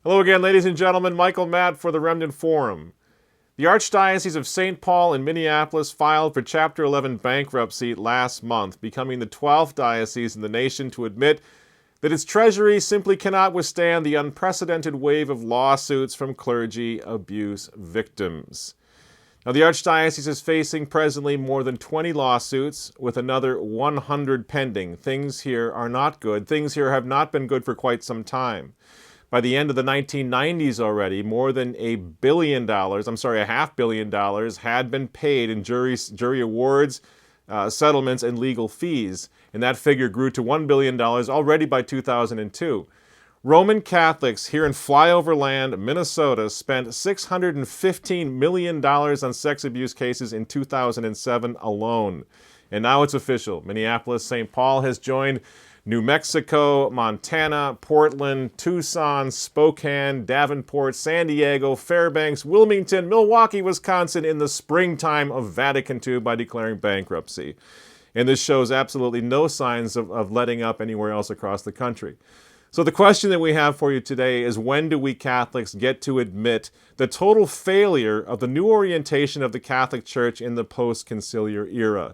Hello again, ladies and gentlemen. Michael Matt for the Remnant Forum. The Archdiocese of St. Paul in Minneapolis filed for Chapter 11 bankruptcy last month, becoming the 12th diocese in the nation to admit that its treasury simply cannot withstand the unprecedented wave of lawsuits from clergy abuse victims. Now, the Archdiocese is facing presently more than 20 lawsuits, with another 100 pending. Things here are not good. Things here have not been good for quite some time. By the end of the 1990s already, more than $1 billion, $500 million, had been paid in jury awards, settlements, and legal fees. And that figure grew to $1 billion already by 2002. Roman Catholics here in flyover land, Minnesota, spent $615 million on sex abuse cases in 2007 alone. And now it's official. Minneapolis-St. Paul has joined New Mexico, Montana, Portland, Tucson, Spokane, Davenport, San Diego, Fairbanks, Wilmington, Milwaukee, Wisconsin in the springtime of Vatican II by declaring bankruptcy. And this shows absolutely no signs of letting up anywhere else across the country. So the question that we have for you today is, when do we Catholics get to admit the total failure of the new orientation of the Catholic Church in the post-conciliar era?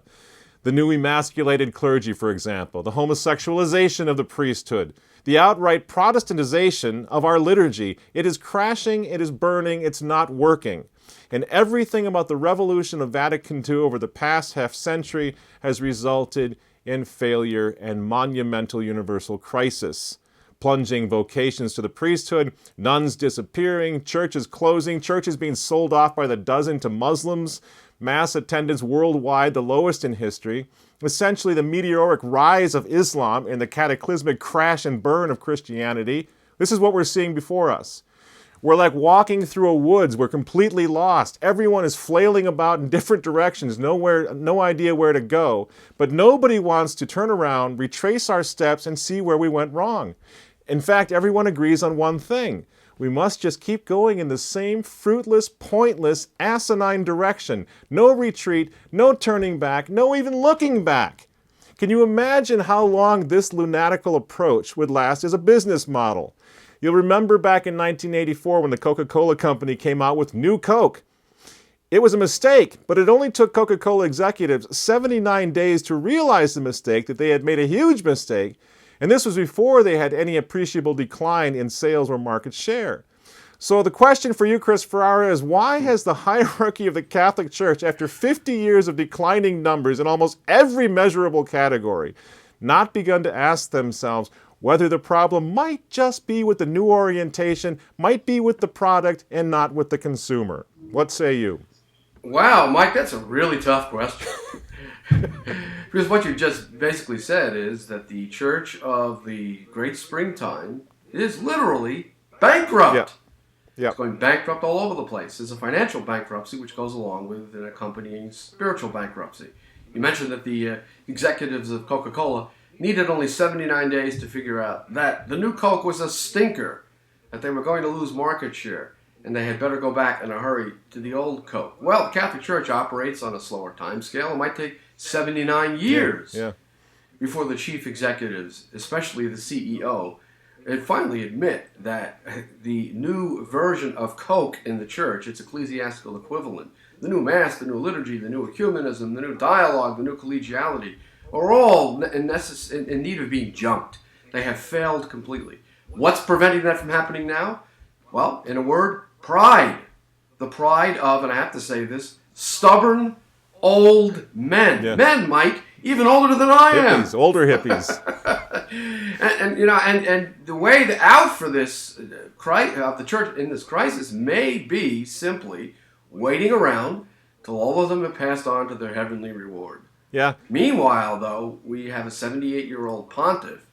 The new emasculated clergy, for example, the homosexualization of the priesthood, the outright Protestantization of our liturgy. It is crashing, it is burning, it's not working. And everything about the revolution of Vatican II over the past half-century has resulted in failure and monumental universal crisis. Plunging vocations to the priesthood, nuns disappearing, churches closing, churches being sold off by the dozen to Muslims, mass attendance worldwide the lowest in history, essentially the meteoric rise of Islam and the cataclysmic crash and burn of Christianity. This is what we're seeing before us. We're like walking through a woods. We're completely lost. Everyone is flailing about in different directions, no idea where to go. But nobody wants to turn around, retrace our steps, and see where we went wrong. In fact, everyone agrees on one thing. We must just keep going in the same fruitless, pointless, asinine direction. No retreat, no turning back, no even looking back. Can you imagine how long this lunatical approach would last as a business model? You'll remember back in 1984 when the Coca-Cola Company came out with New Coke. It was a mistake, but it only took Coca-Cola executives 79 days to realize the mistake, that they had made a huge mistake. And this was before they had any appreciable decline in sales or market share. So the question for you, Chris Ferrara, is why has the hierarchy of the Catholic Church, after 50 years of declining numbers in almost every measurable category, not begun to ask themselves whether the problem might just be with the new orientation, might be with the product, and not with the consumer? What say you? Wow, Mike, that's a really tough question. Because what you just basically said is that the Church of the Great Springtime is literally bankrupt. Yeah. It's going bankrupt all over the place. There's a financial bankruptcy which goes along with an accompanying spiritual bankruptcy. You mentioned that the executives of Coca-Cola needed only 79 days to figure out that the new Coke was a stinker, that they were going to lose market share, and they had better go back in a hurry to the old Coke. Well, the Catholic Church operates on a slower time scale. It might take 79 years before the chief executives, especially the CEO, and finally admit that the new version of Coke in the church, its ecclesiastical equivalent, the new Mass, the new liturgy, the new ecumenism, the new dialogue, the new collegiality, are all in need of being jumped. They have failed completely. What's preventing that from happening now? Well, in a word, pride. The pride of, and I have to say this, stubborn old men. Yeah. Men, Mike, even older than I am. Older hippies. and the way out for this of the church in this crisis may be simply waiting around till all of them have passed on to their heavenly reward. Yeah. Meanwhile, though, we have a 78-year-old pontiff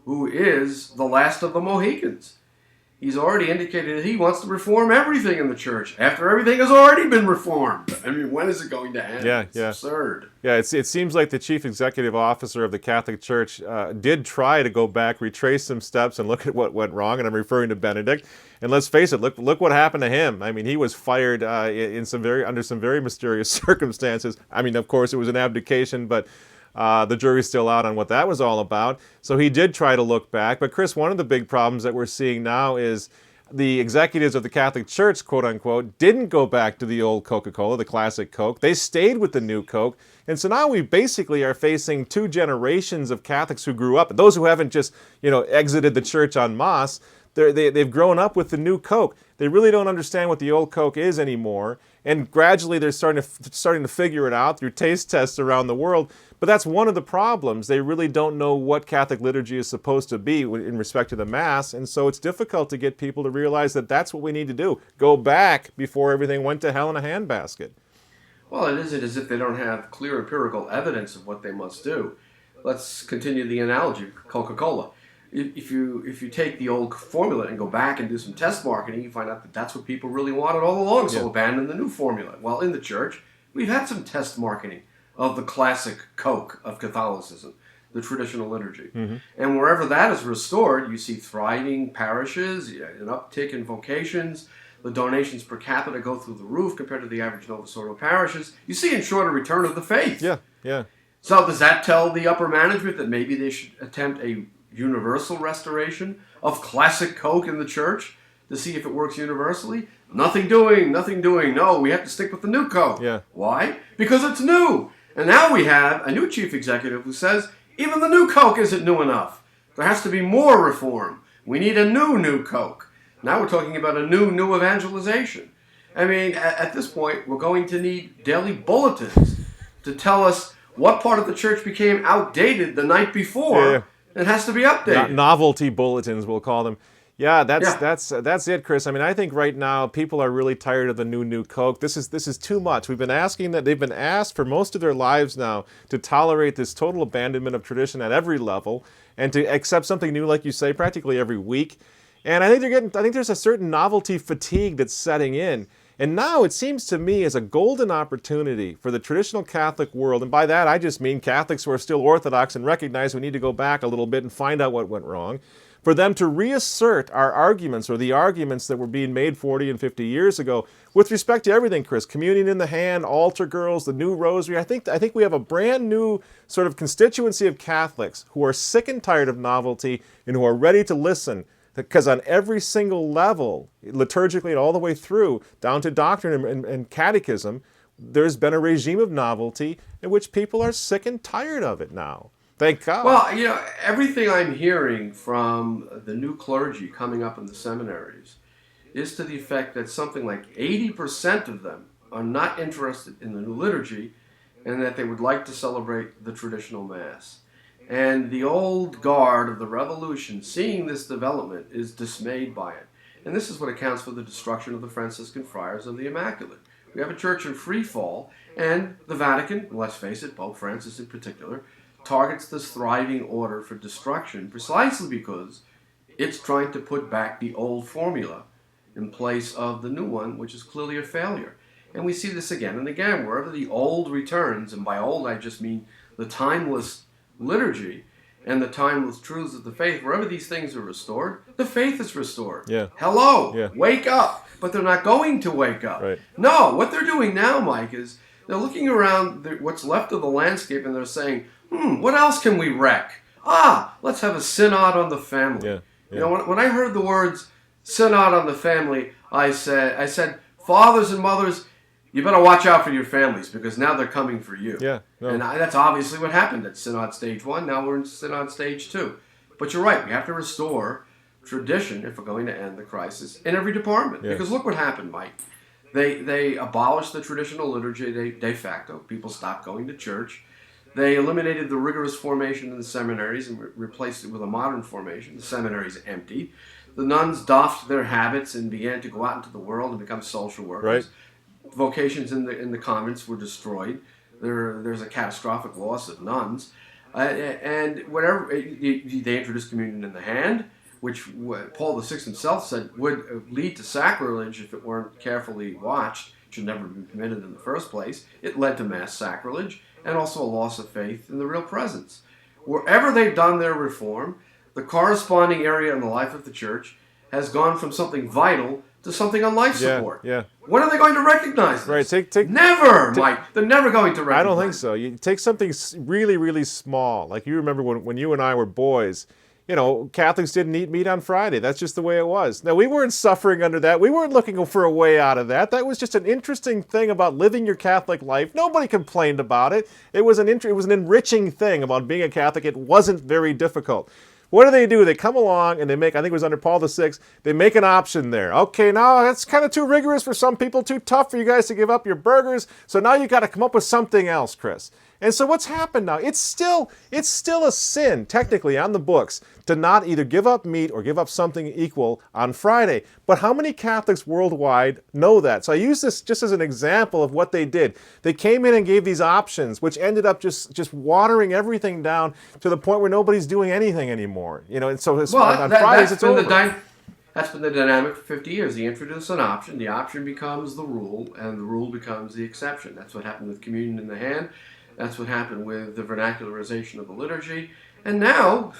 who is the last of the Mohicans. He's already indicated that he wants to reform everything in the church after everything has already been reformed. I mean, when is it going to end? It's absurd. Yeah, it seems like the chief executive officer of the Catholic Church did try to go back, retrace some steps, and look at what went wrong. And I'm referring to Benedict. And let's face it, look what happened to him. I mean, he was fired under some very mysterious circumstances. I mean, of course, it was an abdication, but the jury's still out on what that was all about. So he did try to look back. But Chris, one of the big problems that we're seeing now is the executives of the Catholic Church, quote unquote, didn't go back to the old Coca-Cola, the classic Coke. They stayed with the new Coke. And so now we basically are facing two generations of Catholics who grew up, those who haven't just, exited the church en masse. They've grown up with the new Coke. They really don't understand what the old Coke is anymore. And gradually they're starting to figure it out through taste tests around the world. But that's one of the problems. They really don't know what Catholic liturgy is supposed to be in respect to the Mass. And so it's difficult to get people to realize that that's what we need to do. Go back before everything went to hell in a handbasket. Well, it isn't as if they don't have clear empirical evidence of what they must do. Let's continue the analogy of Coca-Cola. If you take the old formula and go back and do some test marketing, you find out that that's what people really wanted all along, so abandon the new formula. Well, in the church, we've had some test marketing of the classic Coke of Catholicism, the traditional liturgy. Mm-hmm. And wherever that is restored, you see thriving parishes, an uptick in vocations, the donations per capita go through the roof compared to the average Novus Ordo parishes. You see, in short, a return of the faith. Yeah. So does that tell the upper management that maybe they should attempt a universal restoration of classic Coke in the church to see if it works universally? Nothing doing. No, we have to stick with the new Coke. Yeah. Why? Because it's new. And now we have a new chief executive who says even the new Coke isn't new enough. There has to be more reform. We need a new Coke. Now we're talking about a new evangelization. I mean, at this point, we're going to need daily bulletins to tell us what part of the church became outdated the night before. Yeah. It has to be updated. Novelty bulletins, we'll call them. Yeah, that's it, Chris. I mean, I think right now people are really tired of the new Coke. This is too much. They've been asked for most of their lives now to tolerate this total abandonment of tradition at every level and to accept something new, like you say, practically every week. And I think there's a certain novelty fatigue that's setting in. And now it seems to me as a golden opportunity for the traditional Catholic world, and by that I just mean Catholics who are still Orthodox and recognize we need to go back a little bit and find out what went wrong, for them to reassert our arguments or the arguments that were being made 40 and 50 years ago with respect to everything, Chris. Communion in the hand, altar girls, the new rosary. I think we have a brand new sort of constituency of Catholics who are sick and tired of novelty and who are ready to listen. Because on every single level, liturgically and all the way through, down to doctrine and catechism, there's been a regime of novelty in which people are sick and tired of it now. Thank God. Well, everything I'm hearing from the new clergy coming up in the seminaries is to the effect that something like 80% of them are not interested in the new liturgy and that they would like to celebrate the traditional Mass. And the old guard of the revolution, seeing this development, is dismayed by it. And this is what accounts for the destruction of the Franciscan friars of the Immaculate. We have a church in free fall, and the Vatican, let's face it, Pope Francis in particular, targets this thriving order for destruction precisely because it's trying to put back the old formula in place of the new one, which is clearly a failure. And we see this again and again, wherever the old returns, and by old I just mean the timeless liturgy and the timeless truths of the faith, wherever these things are restored, the faith is restored. Yeah. Hello, yeah. Wake up. But they're not going to wake up. Right. No, what they're doing now, Mike, is they're looking around what's left of the landscape and they're saying, what else can we wreck? Let's have a synod on the family. Yeah. You know, when I heard the words synod on the family, I said, fathers and mothers, you better watch out for your families because now they're coming for you. Yeah, no. And that's obviously what happened at Synod Stage 1. Now we're in Synod Stage 2. But you're right. We have to restore tradition if we're going to end the crisis in every department. Yeah. Because look what happened, Mike. They abolished the traditional liturgy de facto. People stopped going to church. They eliminated the rigorous formation in the seminaries and replaced it with a modern formation. The seminaries emptied. The nuns doffed their habits and began to go out into the world and become social workers. Right. Vocations in the convents were destroyed. There's a catastrophic loss of nuns, and whatever they introduced communion in the hand, which Paul VI himself said would lead to sacrilege if it weren't carefully watched. It should never be committed in the first place. It led to mass sacrilege and also a loss of faith in the real presence. Wherever they've done their reform, the corresponding area in the life of the church has gone from something vital to something on life support. Yeah. When are they going to recognize this? Right. Never, Mike. They're never going to recognize I don't think so. You take something really, really small. Like you remember when you and I were boys, Catholics didn't eat meat on Friday. That's just the way it was. Now, we weren't suffering under that. We weren't looking for a way out of that. That was just an interesting thing about living your Catholic life. Nobody complained about it. It was an enriching thing about being a Catholic. It wasn't very difficult. What do? They come along and they make, I think it was under Paul VI, they make an option there. Okay, now that's kind of too rigorous for some people, too tough for you guys to give up your burgers. So now you got to come up with something else, Chris. And so what's happened now? It's still a sin, technically, on the books, to not either give up meat or give up something equal on Friday. But how many Catholics worldwide know that? So I use this just as an example of what they did. They came in and gave these options, which ended up just watering everything down to the point where nobody's doing anything anymore. And so on Fridays it's over. That's been the dynamic for 50 years. They introduce an option, the option becomes the rule, and the rule becomes the exception. That's what happened with communion in the hand. That's what happened with the vernacularization of the liturgy. And now,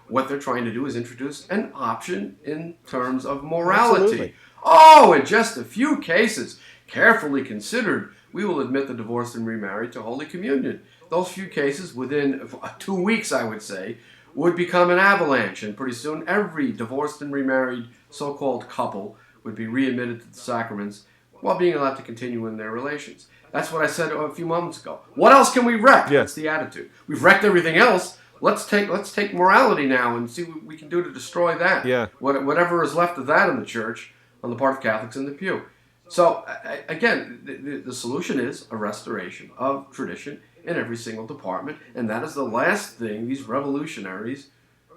what they're trying to do is introduce an option in terms of morality. Absolutely. Oh, in just a few cases, carefully considered, we will admit the divorced and remarried to Holy Communion. Those few cases, within 2 weeks, I would say, would become an avalanche. And pretty soon, every divorced and remarried so-called couple would be readmitted to the sacraments while being allowed to continue in their relations. That's what I said a few moments ago. What else can we wreck? Yes. That's the attitude. We've wrecked everything else. Let's take morality now and see what we can do to destroy that. Yeah. Whatever is left of that in the church on the part of Catholics in the pew. So, again, the solution is a restoration of tradition in every single department, and that is the last thing these revolutionaries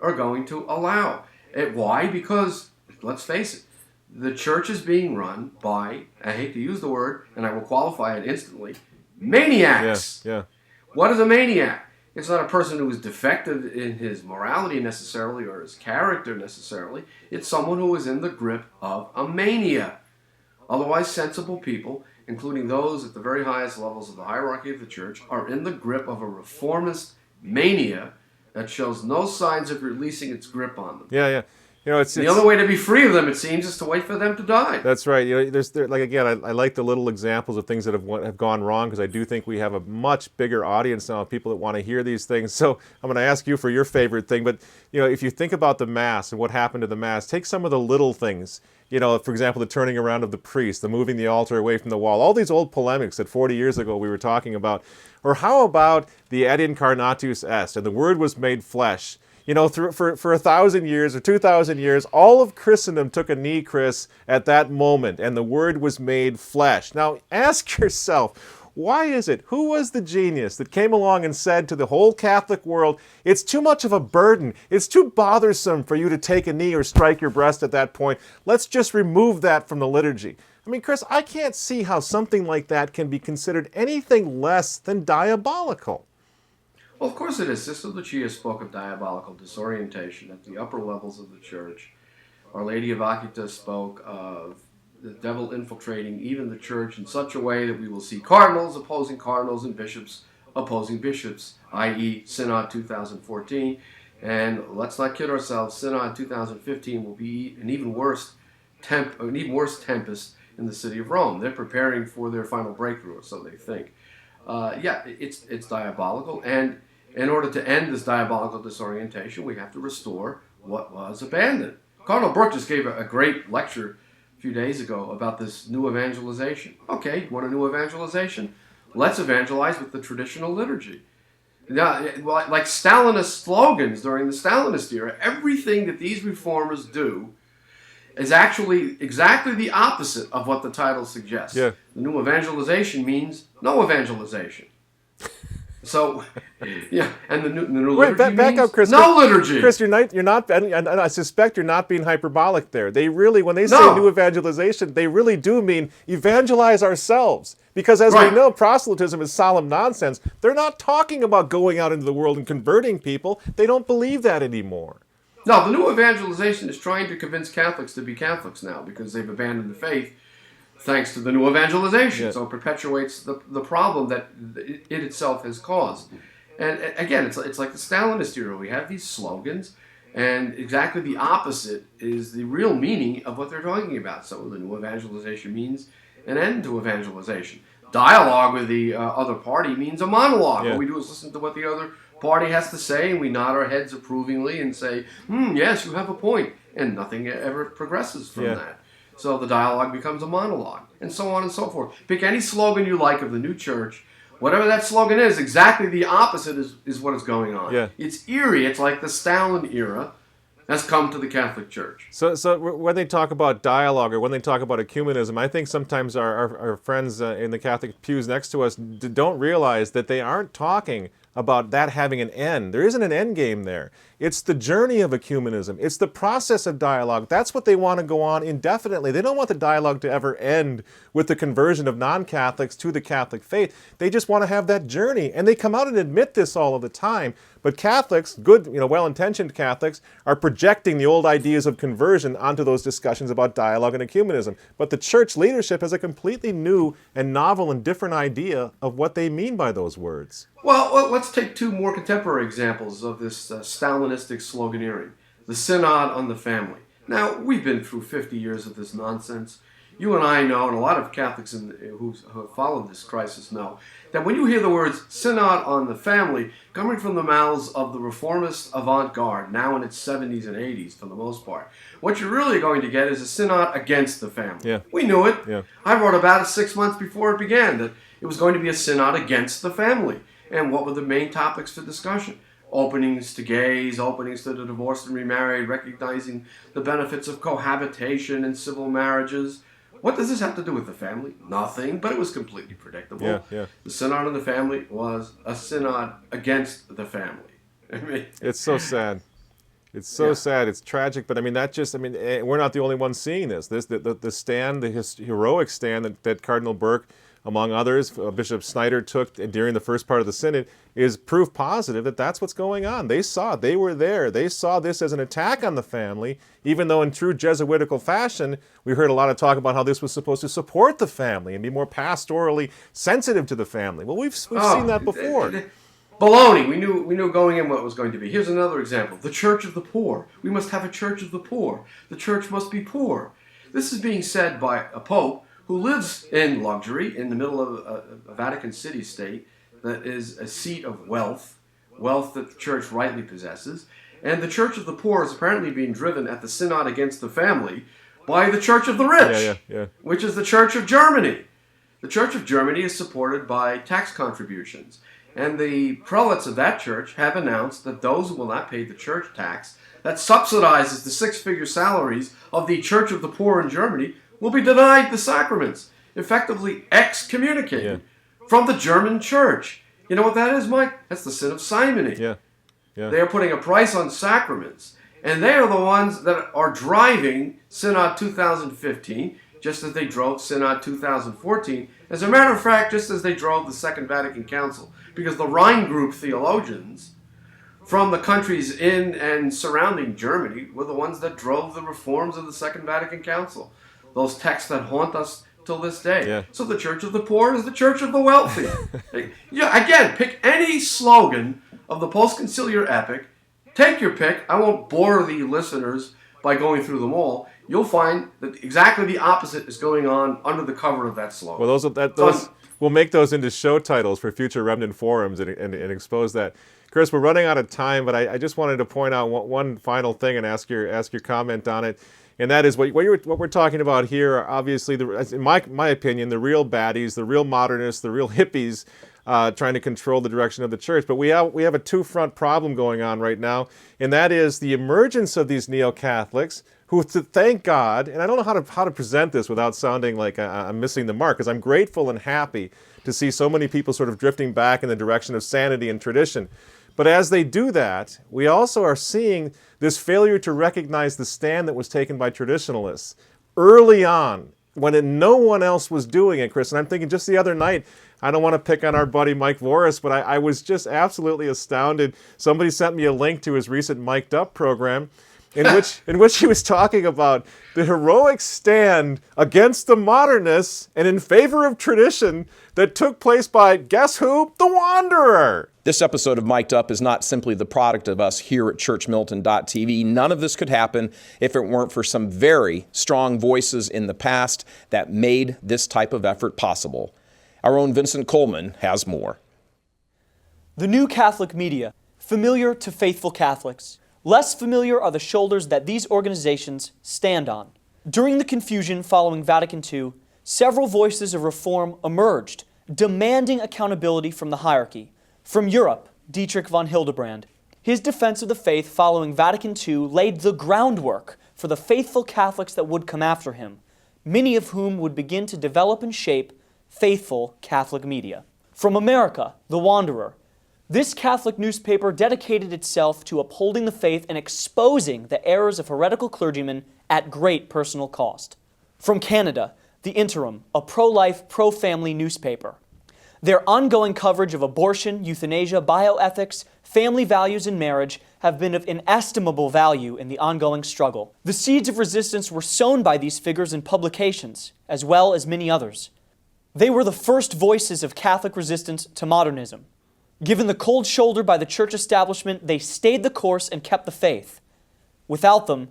are going to allow. Why? Because, let's face it, the church is being run by, I hate to use the word, and I will qualify it instantly, maniacs. Yeah. What is a maniac? It's not a person who is defective in his morality necessarily or his character necessarily. It's someone who is in the grip of a mania. Otherwise, sensible people, including those at the very highest levels of the hierarchy of the church, are in the grip of a reformist mania that shows no signs of releasing its grip on them. Yeah. It's the only way to be free of them, it seems, is to wait for them to die. That's right. I like the little examples of things that have gone wrong, because I do think we have a much bigger audience now of people that want to hear these things. So I'm going to ask you for your favorite thing. But if you think about the Mass and what happened to the Mass, take some of the little things. For example, the turning around of the priest, the moving the altar away from the wall, all these old polemics that 40 years ago we were talking about. Or how about the ad incarnatus est, and the Word was made flesh? For 1,000 years or 2,000 years, all of Christendom took a knee, Chris, at that moment, and the Word was made flesh. Now, ask yourself, why is it? Who was the genius that came along and said to the whole Catholic world, it's too much of a burden, it's too bothersome for you to take a knee or strike your breast at that point. Let's just remove that from the liturgy. I mean, Chris, I can't see how something like that can be considered anything less than diabolical. Well, of course it is. Sister Lucia spoke of diabolical disorientation at the upper levels of the church. Our Lady of Akita spoke of the devil infiltrating even the church in such a way that we will see cardinals opposing cardinals and bishops opposing bishops, i.e. Synod 2014. And let's not kid ourselves, Synod 2015 will be an even worse tempest in the city of Rome. They're preparing for their final breakthrough, or so they think. It's diabolical, and in order to end this diabolical disorientation, we have to restore what was abandoned. Cardinal Brooke just gave a great lecture a few days ago about this new evangelization. Okay, you want a new evangelization? Let's evangelize with the traditional liturgy. Now, like Stalinist slogans during the Stalinist era, everything that these reformers do is actually exactly the opposite of what the title suggests. Yeah. The new evangelization means no evangelization. So, yeah, and the new liturgy back means up, Chris. no liturgy. Chris, you're not, and I suspect you're not being hyperbolic there. They really, when they say new evangelization, they really do mean evangelize ourselves. Because as we know, proselytism is solemn nonsense. They're not talking about going out into the world and converting people. They don't believe that anymore. No, the new evangelization is trying to convince Catholics to be Catholics now because they've abandoned the faith thanks to the new evangelization. Yeah. So it perpetuates the problem that it itself has caused. And again, it's like the Stalinist era. We have these slogans, and exactly the opposite is the real meaning of what they're talking about. So the new evangelization means an end to evangelization. Dialogue with the other party means a monologue. Yeah. What we do is listen to what the other party has to say, and we nod our heads approvingly and say, yes, you have a point. And nothing ever progresses from that. So the dialogue becomes a monologue, and so on and so forth. Pick any slogan you like of the new church. Whatever that slogan is, exactly the opposite is what is going on. Yeah. It's eerie. It's like the Stalin era has come to the Catholic Church. So when they talk about dialogue or when they talk about ecumenism, I think sometimes our friends in the Catholic pews next to us don't realize that they aren't talking about that having an end. There isn't an end game there. It's the journey of ecumenism. It's the process of dialogue. That's what they want to go on indefinitely. They don't want the dialogue to ever end with the conversion of non-Catholics to the Catholic faith. They just want to have that journey. And they come out and admit this all of the time. But Catholics, good, well-intentioned Catholics, are projecting the old ideas of conversion onto those discussions about dialogue and ecumenism. But the church leadership has a completely new and novel and different idea of what they mean by those words. Well, let's take two more contemporary examples of this Stalinistic sloganeering. The Synod on the Family. Now, we've been through 50 years of this nonsense. You and I know, and a lot of Catholics who have followed this crisis know, that when you hear the words Synod on the Family coming from the mouths of the reformist avant-garde, now in its 70s and 80s for the most part, what you're really going to get is a synod against the family. Yeah. We knew it. Yeah. I wrote about it 6 months before it began, that it was going to be a synod against the family. And what were the main topics for discussion? Openings to gays, openings to the divorced and remarried, recognizing the benefits of cohabitation and civil marriages. What does this have to do with the family? Nothing, but it was completely predictable. Yeah. The Synod on the Family was a synod against the family. I mean, it's so sad. It's so sad. It's tragic. But we're not the only ones seeing this. The stand, the heroic stand that Cardinal Burke, among others, Bishop Snyder took during the first part of the synod, is proof positive that that's what's going on. They saw it. They were there. They saw this as an attack on the family, even though in true Jesuitical fashion, we heard a lot of talk about how this was supposed to support the family and be more pastorally sensitive to the family. Well, we've seen that before. Baloney. We knew going in what it was going to be. Here's another example. The Church of the Poor. We must have a Church of the Poor. The Church must be poor. This is being said by a pope who lives in luxury in the middle of a Vatican City state that is a seat of wealth that the church rightly possesses. And the Church of the Poor is apparently being driven at the Synod against the family by the Church of the Rich, which is the Church of Germany. The Church of Germany is supported by tax contributions. And the prelates of that church have announced that those who will not pay the church tax that subsidizes the six-figure salaries of the Church of the Poor in Germany will be denied the sacraments, effectively excommunicated from the German church. You know what that is, Mike? That's the sin of simony. Yeah. They are putting a price on sacraments, and they are the ones that are driving Synod 2015, just as they drove Synod 2014. As a matter of fact, just as they drove the Second Vatican Council, because the Rhine Group theologians from the countries in and surrounding Germany were the ones that drove the reforms of the Second Vatican Council. Those texts that haunt us till this day. Yeah. So the Church of the Poor is the Church of the Wealthy. Again, pick any slogan of the post-conciliar epic. Take your pick. I won't bore the listeners by going through them all. You'll find that exactly the opposite is going on under the cover of that slogan. Well, we'll make those into show titles for future Remnant forums and expose that. Chris, we're running out of time, but I just wanted to point out one final thing and ask your comment on it. And that is what we're talking about here are obviously, in my opinion, the real baddies, the real modernists, the real hippies trying to control the direction of the church. But we have a two-front problem going on right now, and that is the emergence of these neo-Catholics who, thank God, and I don't know how to present this without sounding like I'm missing the mark, because I'm grateful and happy to see so many people sort of drifting back in the direction of sanity and tradition. But as they do that, we also are seeing this failure to recognize the stand that was taken by traditionalists early on when no one else was doing it, Chris. And I'm thinking just the other night, I don't want to pick on our buddy Mike Voris, but I was just absolutely astounded. Somebody sent me a link to his recent Mic'd Up program in which he was talking about the heroic stand against the modernists and in favor of tradition that took place by, guess who? The Wanderer. This episode of Mic'd Up is not simply the product of us here at churchmilitant.tv. None of this could happen if it weren't for some very strong voices in the past that made this type of effort possible. Our own Vincent Coleman has more. The new Catholic media familiar to faithful Catholics. Less familiar are the shoulders that these organizations stand on. During the confusion following Vatican II, several voices of reform emerged, demanding accountability from the hierarchy. From Europe, Dietrich von Hildebrand. His defense of the faith following Vatican II laid the groundwork for the faithful Catholics that would come after him, many of whom would begin to develop and shape faithful Catholic media. From America, The Wanderer. This Catholic newspaper dedicated itself to upholding the faith and exposing the errors of heretical clergymen at great personal cost. From Canada, The Interim, a pro-life, pro-family newspaper. Their ongoing coverage of abortion, euthanasia, bioethics, family values, and marriage have been of inestimable value in the ongoing struggle. The seeds of resistance were sown by these figures in publications, as well as many others. They were the first voices of Catholic resistance to modernism. Given the cold shoulder by the church establishment, they stayed the course and kept the faith. Without them,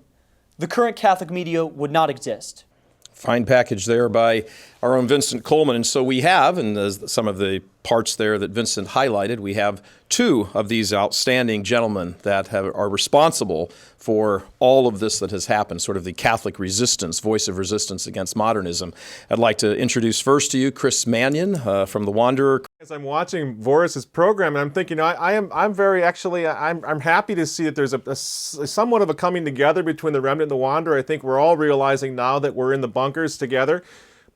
the current Catholic media would not exist. Fine package there by our own Vincent Coleman. And so we have, and as some of the parts there that Vincent highlighted, we have two of these outstanding gentlemen that are responsible for all of this that has happened, sort of the Catholic resistance, voice of resistance against modernism. I'd like to introduce first to you Chris Mannion from The Wanderer. As I'm watching Boris's program, and I'm thinking, I'm happy to see that there's a somewhat of a coming together between the Remnant and the Wanderer. I think we're all realizing now that we're in the bunkers together.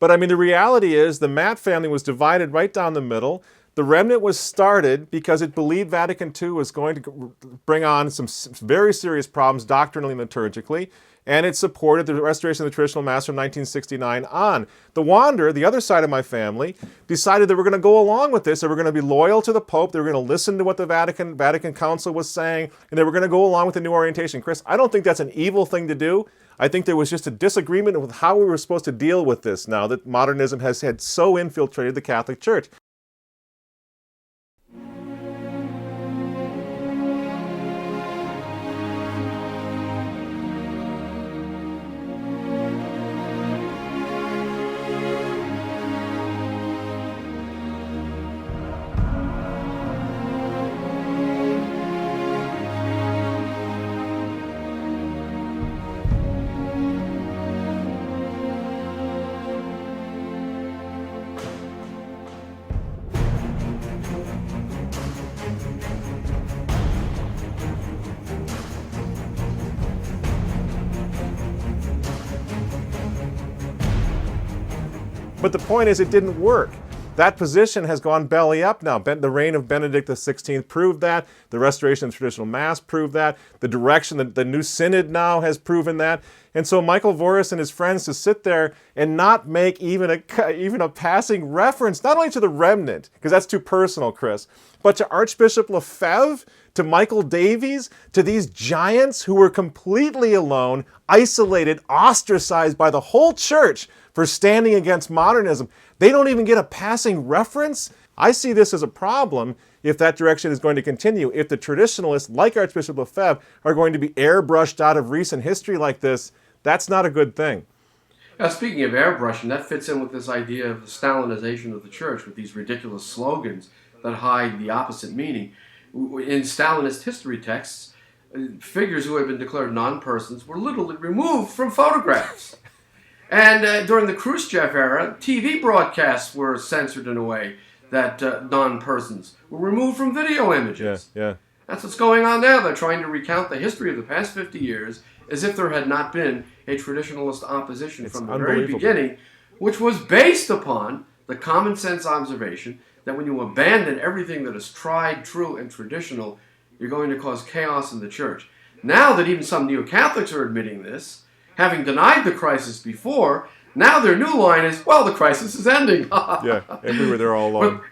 But I mean, the reality is the Matt family was divided right down the middle. The Remnant was started because it believed Vatican II was going to bring on some very serious problems doctrinally and liturgically, and it supported the restoration of the traditional mass from 1969 on. The Wanderer, the other side of my family, decided that we're going to go along with this, that we're going to be loyal to the Pope, they were going to listen to what the Vatican Council was saying, and they were going to go along with the new orientation. Chris, I don't think that's an evil thing to do. I think there was just a disagreement with how we were supposed to deal with this now that modernism has had so infiltrated the Catholic Church. But the point is, it didn't work. That position has gone belly up now. The reign of Benedict XVI proved that. The restoration of traditional Mass proved that. The direction, the new Synod now has proven that. And so Michael Voris and his friends to sit there and not make even a passing reference, not only to the Remnant, because that's too personal, Chris, but to Archbishop Lefebvre, to Michael Davies, to these giants who were completely alone, isolated, ostracized by the whole church for standing against modernism. They don't even get a passing reference. I see this as a problem if that direction is going to continue. If the traditionalists, like Archbishop Lefebvre, are going to be airbrushed out of recent history like this, that's not a good thing. Now, speaking of airbrushing, that fits in with this idea of the Stalinization of the church with these ridiculous slogans that hide the opposite meaning. In Stalinist history texts, figures who had been declared non-persons were literally removed from photographs. And during the Khrushchev era, TV broadcasts were censored in a way that non-persons were removed from video images. Yeah. That's what's going on now. They're trying to recount the history of the past 50 years as if there had not been a traditionalist opposition from the very beginning, which was based upon the common sense observation that when you abandon everything that is tried, true, and traditional, you're going to cause chaos in the church. Now that even some neo-Catholics are admitting this, having denied the crisis before, now their new line is, well, the crisis is ending. Yeah, and we were there all along.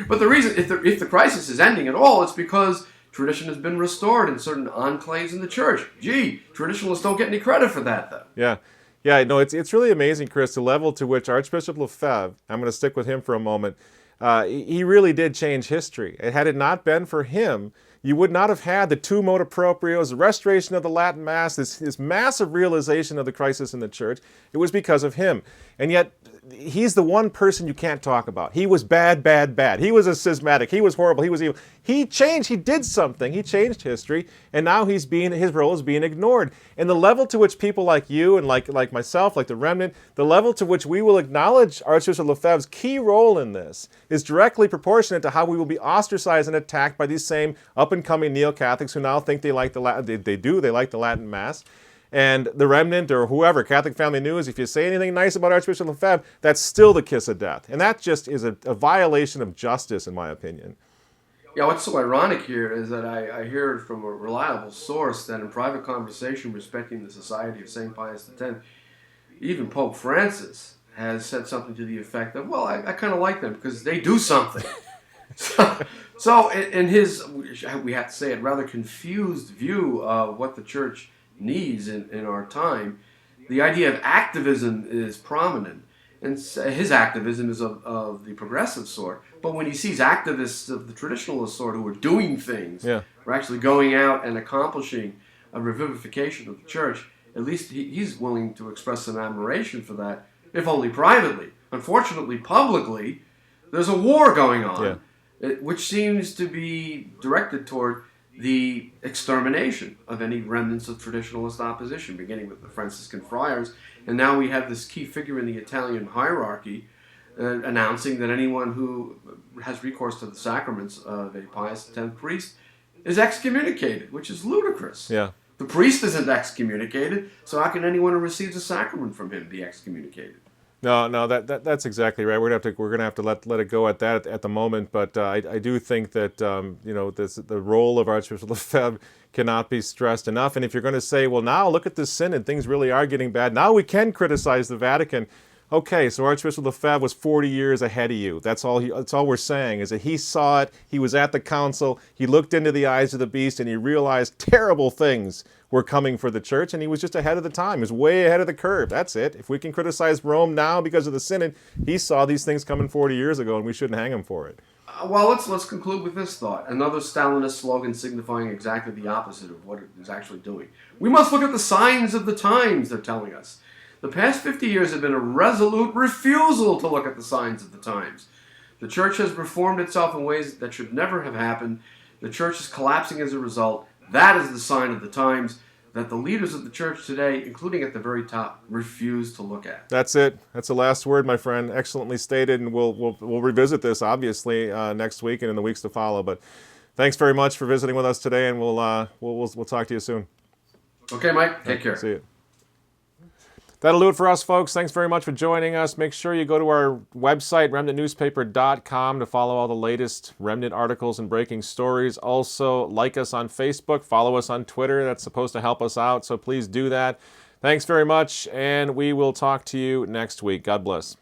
But the reason, if the crisis is ending at all, it's because tradition has been restored in certain enclaves in the church. Gee, traditionalists don't get any credit for that, though. Yeah, no, it's really amazing, Chris, the level to which Archbishop Lefebvre, I'm going to stick with him for a moment, he really did change history. Had it not been for him, you would not have had the two motu proprios, the restoration of the Latin Mass, this massive realization of the crisis in the church. It was because of him. And yet, he's the one person you can't talk about. He was bad, bad, bad. He was a schismatic. He was horrible. He was evil. He changed. He did something. He changed history, and now his role is being ignored. And the level to which people like you and like myself, like the Remnant, the level to which we will acknowledge Archbishop Lefebvre's key role in this is directly proportionate to how we will be ostracized and attacked by these same up-and-coming neo-Catholics who now think they like the Latin. They like the Latin Mass. And the Remnant or whoever, Catholic Family News, if you say anything nice about Archbishop Lefebvre, that's still the kiss of death. And that just is a violation of justice, in my opinion. Yeah, what's so ironic here is that I hear from a reliable source that in private conversation respecting the Society of St. Pius X, even Pope Francis has said something to the effect of, well, I kind of like them because they do something. So in his, we have to say it, rather confused view of what the Church needs in our time, the idea of activism is prominent. And his activism is of the progressive sort. But when he sees activists of the traditionalist sort who are doing things, who are actually going out and accomplishing a revivification of the Church, at least he's willing to express some admiration for that, if only privately. Unfortunately, publicly, there's a war going on, which seems to be directed toward the extermination of any remnants of traditionalist opposition, beginning with the Franciscan friars. And now we have this key figure in the Italian hierarchy announcing that anyone who has recourse to the sacraments of a Pius X priest is excommunicated, which is ludicrous. Yeah. The priest isn't excommunicated, so how can anyone who receives a sacrament from him be excommunicated? No, that's exactly right. We're gonna have to let it go at that at the moment. But I do think that the role of Archbishop Lefebvre cannot be stressed enough. And if you're going to say, well, now look at this synod, things really are getting bad. Now we can criticize the Vatican. Okay, so Archbishop Lefebvre was 40 years ahead of you. That's all we're saying, is that he saw it, he was at the council, he looked into the eyes of the beast, and he realized terrible things were coming for the Church, and he was just ahead of the time. He was way ahead of the curve. That's it. If we can criticize Rome now because of the Synod, he saw these things coming 40 years ago, and we shouldn't hang him for it. Well, let's conclude with this thought. Another Stalinist slogan signifying exactly the opposite of what it is actually doing. We must look at the signs of the times, they're telling us. The past 50 years have been a resolute refusal to look at the signs of the times. The Church has reformed itself in ways that should never have happened. The Church is collapsing as a result. That is the sign of the times that the leaders of the Church today, including at the very top, refuse to look at. That's it. That's the last word, my friend. Excellently stated, and we'll revisit this, obviously, next week and in the weeks to follow. But thanks very much for visiting with us today, and we'll talk to you soon. Okay, Mike. Take care. See you. That'll do it for us, folks. Thanks very much for joining us. Make sure you go to our website, remnantnewspaper.com, to follow all the latest Remnant articles and breaking stories. Also, like us on Facebook, follow us on Twitter. That's supposed to help us out, so please do that. Thanks very much, and we will talk to you next week. God bless.